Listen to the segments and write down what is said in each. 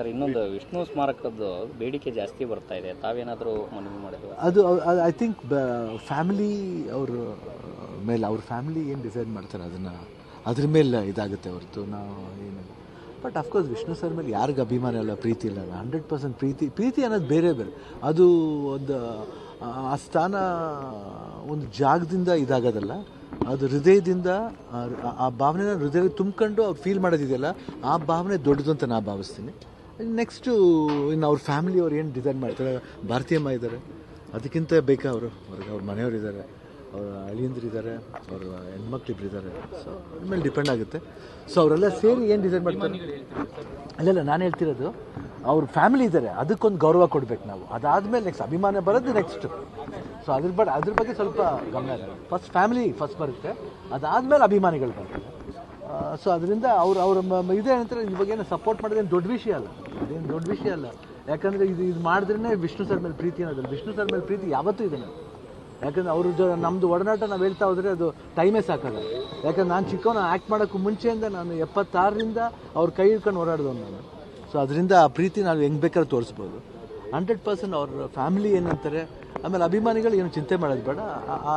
Sir ಇನ್ನೊಂದು ವಿಷ್ಣು ಸ್ಮಾರಕದ್ದು ಬೇಡಿಕೆ ಜಾಸ್ತಿ ಬರ್ತಾ ಇದೆ, ತಾವೇನಾದರೂ ಮನವಿ ಮಾಡಿದ್ರು? ಅದು ಐ ಥಿಂಕ್ ಫ್ಯಾಮಿಲಿ ಅವ್ರ ಮೇಲೆ ಅವ್ರ ಫ್ಯಾಮಿಲಿ ಏನು ಡಿಸೈಡ್ ಮಾಡ್ತಾರೆ ಅದನ್ನು ಅದ್ರ ಮೇಲೆ ಇದಾಗುತ್ತೆ ಹೊರತು ನಾವು ಏನು. ಬಟ್ ಅಫ್ಕೋರ್ಸ್ ವಿಷ್ಣು ಸರ್ ಮೇಲೆ ಯಾರಿಗೂ ಅಭಿಮಾನ ಇಲ್ಲ, ಪ್ರೀತಿ ಇಲ್ಲ. 100% ಪ್ರೀತಿ ಅನ್ನೋದು ಬೇರೆ ಬೇರೆ. ಅದು ಒಂದು ಆ ಸ್ಥಾನ ಒಂದು ಜಾಗದಿಂದ ಇದಾಗೋದಲ್ಲ, ಅದು ಹೃದಯದಿಂದ ಆ ಭಾವನೆನ ಹೃದಯ ತುಂಬ್ಕೊಂಡು ಅವ್ರು ಫೀಲ್ ಮಾಡೋದಿದೆಯಲ್ಲ, ಆ ಭಾವನೆ ದೊಡ್ಡದು ಅಂತ ನಾನು ಭಾವಿಸ್ತೀನಿ. ನೆಕ್ಸ್ಟು ಇನ್ನು ಅವ್ರ ಫ್ಯಾಮಿಲಿ ಅವ್ರು ಏನು ಡಿಸೈಡ್ ಮಾಡ್ತಾರೆ, ಭಾರತೀಯಮ್ಮ ಇದ್ದಾರೆ, ಅದಕ್ಕಿಂತ ಬೇಕಾ ಅವರು ಅವ್ರಿಗೆ ಅವ್ರ ಮನೆಯವರಿದ್ದಾರೆ, ಅವ್ರ ಅಳಿಯಂದ್ರಿದ್ದಾರೆ, ಅವ್ರ ಹೆಣ್ಮಕ್ಳಿಬ್ರು ಇದ್ದಾರೆ. ಸೊ ಅದ್ರ ಮೇಲೆ ಡಿಪೆಂಡ್ ಆಗುತ್ತೆ. ಸೊ ಅವರೆಲ್ಲ ಸೇರಿ ಏನು ಡಿಸೈಡ್ ಮಾಡ್ತಾರೆ. ಅಲ್ಲೆಲ್ಲ ನಾನು ಹೇಳ್ತಿರೋದು ಅವ್ರ ಫ್ಯಾಮಿಲಿ ಇದ್ದಾರೆ, ಅದಕ್ಕೊಂದು ಗೌರವ ಕೊಡ್ಬೇಕು ನಾವು. ಅದಾದಮೇಲೆ ನೆಕ್ಸ್ಟ್ ಅಭಿಮಾನ ಬರೋದು ನೆಕ್ಸ್ಟ್. ಸೊ ಅದ್ರ ಬಗ್ಗೆ ಸ್ವಲ್ಪ ಗಮನ ಇದೆ. ಫಸ್ಟ್ ಫ್ಯಾಮಿಲಿ ಫಸ್ಟ್ ಬರುತ್ತೆ, ಅದಾದಮೇಲೆ ಅಭಿಮಾನಿಗಳು ಬರ್ತಾರೆ. ಸೊ ಅದರಿಂದ ಅವ್ರ ಇದೇನಂತಾರೆ, ಇವಾಗೇನು ಸಪೋರ್ಟ್ ಮಾಡೋದೇನು ದೊಡ್ಡ ವಿಷಯ ಅಲ್ಲ, ಅದೇನು ದೊಡ್ಡ ವಿಷಯ ಅಲ್ಲ. ಯಾಕಂದರೆ ಇದು ಮಾಡಿದ್ರೇ ವಿಷ್ಣು ಸರ್ ಮೇಲೆ ಪ್ರೀತಿ ಅನ್ನೋದಲ್ಲ. ವಿಷ್ಣು ಸರ್ ಮೇಲೆ ಪ್ರೀತಿ ಯಾವತ್ತೂ ಇದೆ. ಯಾಕಂದರೆ ಅವ್ರ ನಮ್ಮದು ಒಡನಾಟ ನಾವು ಹೇಳ್ತಾ ಹೋದರೆ ಅದು ಟೈಮೇ ಸಾಕಲ್ಲ. ಯಾಕಂದ್ರೆ ನಾನು ಚಿಕ್ಕವನು ಆ್ಯಕ್ಟ್ ಮಾಡೋಕ್ಕೂ ಮುಂಚೆಯಿಂದ ನಾನು 76ರಿಂದ ಅವ್ರ ಕೈ ಹಿಡ್ಕೊಂಡು ಓಡಾಡಿದವನು ನಾನು. ಸೊ ಅದರಿಂದ ಆ ಪ್ರೀತಿ ನಾವು ಹೆಂಗೆ ಬೇಕಾದ್ರೂ ತೋರಿಸ್ಬೋದು. 100% ಅವ್ರ ಫ್ಯಾಮಿಲಿ ಏನಂತಾರೆ, ಆಮೇಲೆ ಅಭಿಮಾನಿಗಳು ಏನು ಚಿಂತೆ ಮಾಡೋದು ಬೇಡ.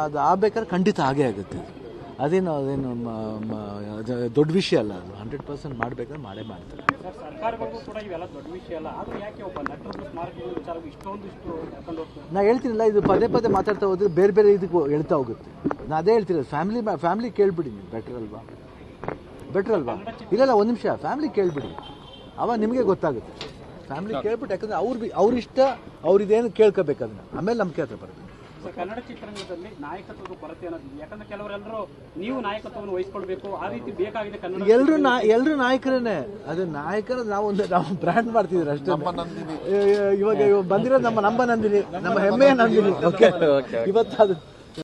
ಅದು ಆಗಬೇಕಾದ್ರೆ ಖಂಡಿತ ಆಗೇ ಆಗುತ್ತೆ. ಅದೇನು ದೊಡ್ಡ ವಿಷಯ ಅಲ್ಲ. ಅದು 100% ಮಾಡಬೇಕಾದ್ರೆ ಮಾಡೇ ಮಾಡ್ತಾರೆ. ನಾ ಹೇಳ್ತೀನಿಲ್ಲ, ಇದು ಪದೇ ಪದೇ ಮಾತಾಡ್ತಾ ಹೋದ್ರೆ ಬೇರೆ ಬೇರೆ ಇದಕ್ಕೆ ಹೇಳ್ತಾ ಹೋಗುತ್ತೆ. ನಾನು ಅದೇ ಹೇಳ್ತಿರೋದು, ಫ್ಯಾಮಿಲಿ ಕೇಳ್ಬಿಡಿ ನೀವು. ಬೆಟ್ರ್ ಅಲ್ವಾ? ಇಲ್ಲ ಒಂದು ನಿಮಿಷ, ಫ್ಯಾಮಿಲಿ ಕೇಳ್ಬಿಡಿ, ಅವಾಗ ನಿಮಗೆ ಗೊತ್ತಾಗುತ್ತೆ. ಫ್ಯಾಮಿಲಿ ಕೇಳ್ಬಿಟ್ಟು, ಯಾಕಂದರೆ ಅವ್ರ ಇಷ್ಟ, ಅವ್ರಿದೇನು ಕೇಳ್ಕೋಬೇಕು ಅದನ್ನ, ಆಮೇಲೆ ನಮ್ಮ ಹತ್ರ ಬರುತ್ತೆ. ಕನ್ನಡ ಚಿತ್ರರಂಗದಲ್ಲಿ ನಾಯಕತ್ವದ ಕೊರತೆ ಅನ್ನೋದು, ಯಾಕಂದ್ರೆ ಕೆಲವರೆಲ್ಲರೂ ನೀವು ನಾಯಕತ್ವವನ್ನು ವಹಿಸ್ಕೊಳ್ಬೇಕು, ಆ ರೀತಿ ಬೇಕಾಗಿದೆ ಕನ್ನಡ. ಎಲ್ಲರೂ ನಾಯಕರೇನೆ. ಅದು ನಾಯಕರ ನಾವು ಬ್ರ್ಯಾಂಡ್ ಮಾಡ್ತಿದ್ದೀವಿ ಅಷ್ಟೇ. ಇವಾಗ ಬಂದಿರೋದು ನಮ್ಮ ನಂದಿನಿ, ನಮ್ಮ ಹೆಮ್ಮೆಯ ನಂದಿನಿ. ಓಕೆ, ಇವತ್ತು ಅದು